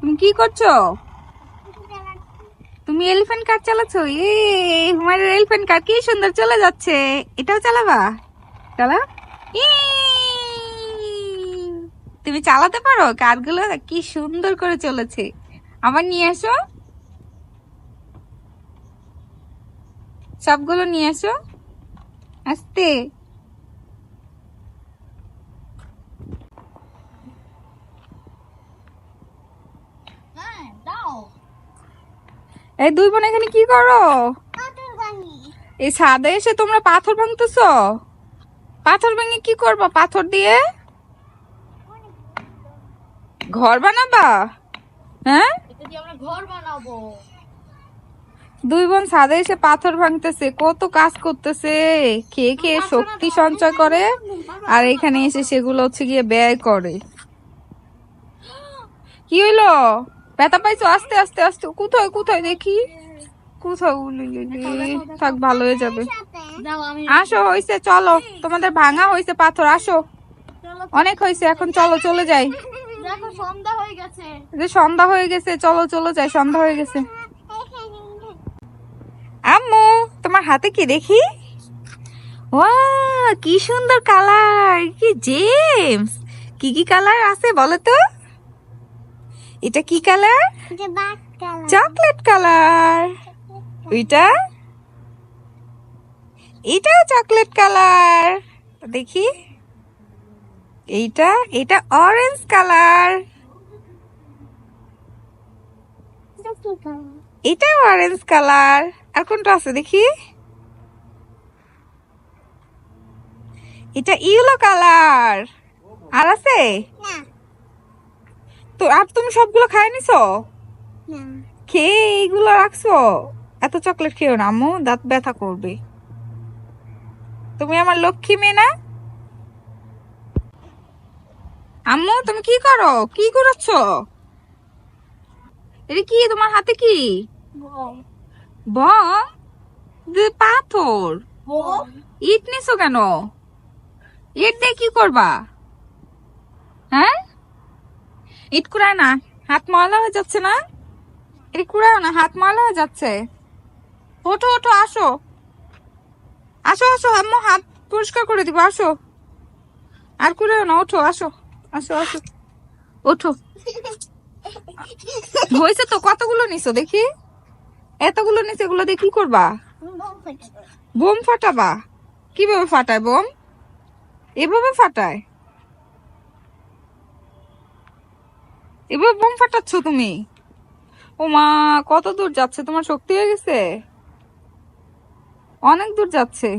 তুমি কি করছো? তুমি এলিফ্যান্ট কার চালাচ্ছো? তোমার এলিফ্যান্ট কার কি সুন্দর চলে যাচ্ছে। এটাও চালাবা? চালা। তুমি চালাতে পারো? কারগুলো কি সুন্দর করে চলেছে। আবার নিয়ে আসো, সবগুলো নিয়ে আসো আস্তে। এই দুই বোন এখানে কি করো? এই ছাদে এসে তোমরা পাথর ভাঙতেছো? পাথর ভেঙে কি করবা? পাথর দিয়ে ঘর বানাবা? হ্যাঁ, ঘর বানাবো। দুই বোন ছাদে এসে পাথর ভাঙতেছে, কত কাজ করতেছে, খেয়ে খেয়ে শক্তি সঞ্চয় করে আর এখানে এসে সেগুলো হচ্ছে গিয়ে ব্যয় করে। কি হইলো? ব্যথা পাইছো? আস্তে আস্তে আস্তে। কোথায় কোথায় দেখি, কোথাও? থাক, ভালো হয়ে যাবে। আসো, হইছে, চলো। তোমাদের ভাঙা হইছে পাথর, আসো। অনেক হয়েছে, এখন চলো চলে যাই। দেখো সন্ধ্যা হয়ে গেছে। যে সন্ধ্যা হয়ে গেছে, চলো চলে যাই, সন্ধ্যা হয়ে গেছে। আম্মু, তোমার হাতে কি দেখি? ওয়াও, কি সুন্দর কালার! কি জেমস! কি কি কালার আছে বলো তো? এটা কি কালার? Chocolate colour. ওইটা, এটাও চকলেট কালার। দেখি, এইটা, এটা অরেঞ্জ কালার। এটা অরেঞ্জ কালার। আর কোনটা আছে দেখি? এটা ইয়েলো কালার। আর আছে? তো আর তুমি সবগুলো খাই নিছো? খেয়ে এইগুলো রাখছো? এত চকলেট খেও না আম্মু, দাঁত ব্যথা করবে। তুমি আমার লক্ষ্মী মেয়ে না? আম্মু, তুমি কি করো? কি করছ? এটা কি তোমার হাতে? কি বম? পাথর? ইট নিছো কেন? ইট দিয়ে কি করবা? হ্যাঁ, ইট কুড়ায় না, হাত ময়লা হয়ে যাচ্ছে না? এটা কুড়ায় না, হাত ময়লা হয়ে যাচ্ছে। ওঠো ওঠো, আসো আসো আসো, আম্মু হাত পরিষ্কার করে দিব, আসো। আর কুড়ায় না, ওঠো, আসো আসো আসো, ওঠো। হয়েছে তো, কতগুলো নিছো দেখি? এতগুলো নিছো, এগুলো দিয়ে কি করবা? বোম ফাটাবা? কিভাবে ফাটায় বোম? এভাবে ফাটায়? এভাবে বোম ফাটাচ্ছ তুমি? ও মা, কত দূর যাচ্ছে, তোমার শক্তি হয়ে গেছে, অনেক দূর যাচ্ছে।